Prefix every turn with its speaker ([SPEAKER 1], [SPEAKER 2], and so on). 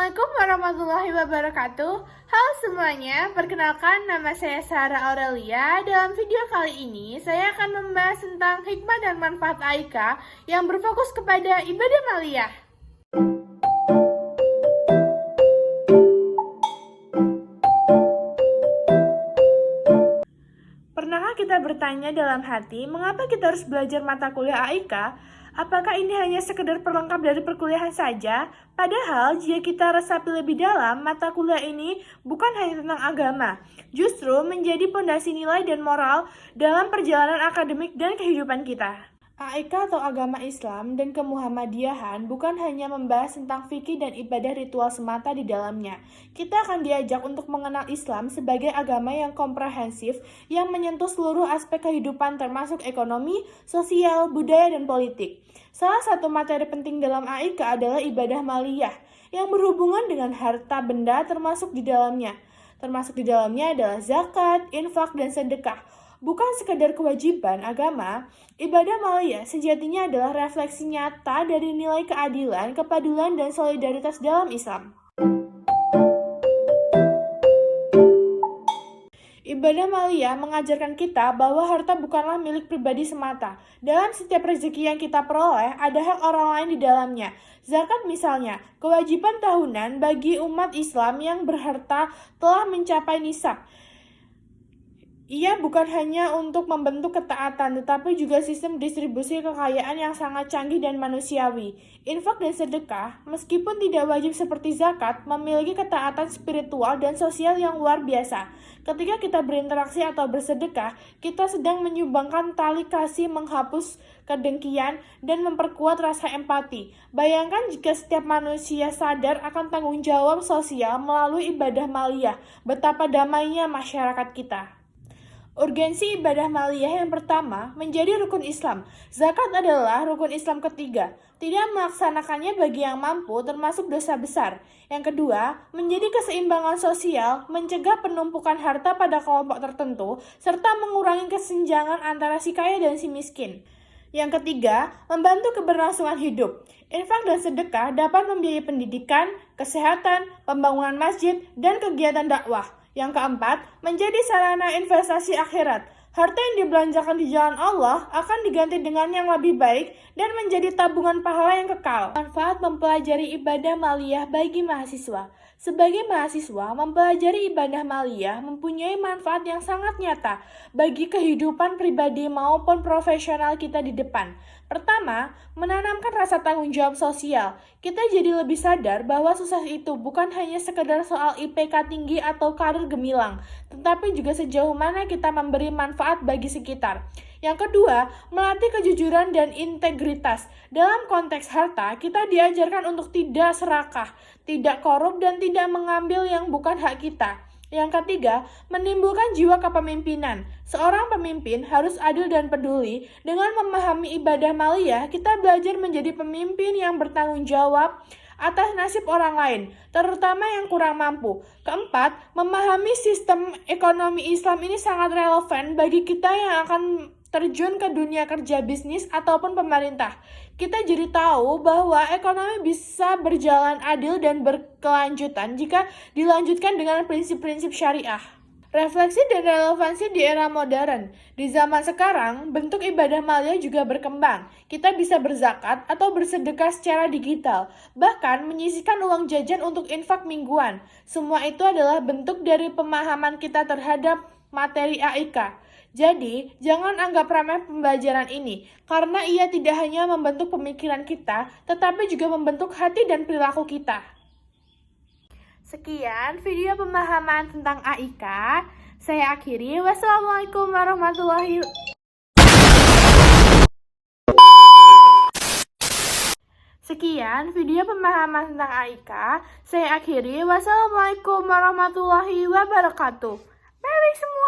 [SPEAKER 1] Assalamualaikum warahmatullahi wabarakatuh. Halo semuanya, perkenalkan nama saya Sarah Aurelia. Dalam video kali ini, saya akan membahas tentang hikmah dan manfaat AIKA yang berfokus kepada ibadah maliyah. Pernahkah kita bertanya dalam hati, mengapa kita harus belajar mata kuliah AIKA? Apakah ini hanya sekedar perlengkap dari perkuliahan saja? Padahal, jika kita resapi lebih dalam, mata kuliah ini bukan hanya tentang agama, justru menjadi pondasi nilai dan moral dalam perjalanan akademik dan kehidupan kita. AIKA atau agama Islam dan kemuhammadiyahan bukan hanya membahas tentang fikih dan ibadah ritual semata di dalamnya. Kita akan diajak untuk mengenal Islam sebagai agama yang komprehensif yang menyentuh seluruh aspek kehidupan termasuk ekonomi, sosial, budaya, dan politik. Salah satu materi penting dalam AIKA adalah ibadah maliyah yang berhubungan dengan harta benda termasuk di dalamnya. Termasuk di dalamnya adalah zakat, infak, dan sedekah. Bukan sekadar kewajiban agama, ibadah maliyah sejatinya adalah refleksi nyata dari nilai keadilan, kepedulian, dan solidaritas dalam Islam. Ibadah maliyah mengajarkan kita bahwa harta bukanlah milik pribadi semata. Dalam setiap rezeki yang kita peroleh, ada hak orang lain di dalamnya. Zakat misalnya, kewajiban tahunan bagi umat Islam yang berharta telah mencapai nisab. Ia bukan hanya untuk membentuk ketaatan, tetapi juga sistem distribusi kekayaan yang sangat canggih dan manusiawi. Infak dan sedekah, meskipun tidak wajib seperti zakat, memiliki ketaatan spiritual dan sosial yang luar biasa. Ketika kita berinteraksi atau bersedekah, kita sedang menyumbangkan tali kasih, menghapus kedengkian, dan memperkuat rasa empati. Bayangkan jika setiap manusia sadar akan tanggung jawab sosial melalui ibadah maliyah, betapa damainya masyarakat kita. Urgensi ibadah maliyah yang pertama menjadi rukun Islam. Zakat adalah rukun Islam ketiga. Tidak melaksanakannya bagi yang mampu termasuk dosa besar. Yang kedua, menjadi keseimbangan sosial, mencegah penumpukan harta pada kelompok tertentu, serta mengurangi kesenjangan antara si kaya dan si miskin. Yang ketiga, membantu keberlangsungan hidup. Infak dan sedekah dapat membiayai pendidikan, kesehatan, pembangunan masjid, dan kegiatan dakwah. Yang keempat, menjadi sarana investasi akhirat. Harta yang dibelanjakan di jalan Allah akan diganti dengan yang lebih baik dan menjadi tabungan pahala yang kekal. Manfaat mempelajari ibadah maliyah bagi mahasiswa. Sebagai mahasiswa, mempelajari ibadah maliyah mempunyai manfaat yang sangat nyata bagi kehidupan pribadi maupun profesional kita di depan. Pertama, menanamkan rasa tanggung jawab sosial. Kita jadi lebih sadar bahwa sukses itu bukan hanya sekedar soal IPK tinggi atau karir gemilang, tetapi juga sejauh mana kita memberi manfaat bagi sekitar. Yang kedua, melatih kejujuran dan integritas. Dalam konteks harta, kita diajarkan untuk tidak serakah, tidak korup, dan tidak mengambil yang bukan hak kita. Yang ketiga, menimbulkan jiwa kepemimpinan. Seorang pemimpin harus adil dan peduli. Dengan memahami ibadah maliyah, kita belajar menjadi pemimpin yang bertanggung jawab atas nasib orang lain, terutama yang kurang mampu. Keempat, memahami sistem ekonomi Islam ini sangat relevan bagi kita yang akan terjun ke dunia kerja bisnis ataupun pemerintah. Kita jadi tahu bahwa ekonomi bisa berjalan adil dan berkelanjutan jika dilanjutkan dengan prinsip-prinsip syariah. Refleksi dan relevansi di era modern. Di zaman sekarang, bentuk ibadah maliyah juga berkembang. Kita bisa berzakat atau bersedekah secara digital, bahkan menyisihkan uang jajan untuk infak mingguan. Semua itu adalah bentuk dari pemahaman kita terhadap materi AIKA. Jadi, jangan anggap remeh pembelajaran ini, karena ia tidak hanya membentuk pemikiran kita, tetapi juga membentuk hati dan perilaku kita. Sekian video pemahaman tentang AIKA. Saya akhiri. Wassalamualaikum warahmatullahi Sekian video pemahaman tentang AIKA. Saya akhiri. Wassalamualaikum warahmatullahi wabarakatuh. Bye semua.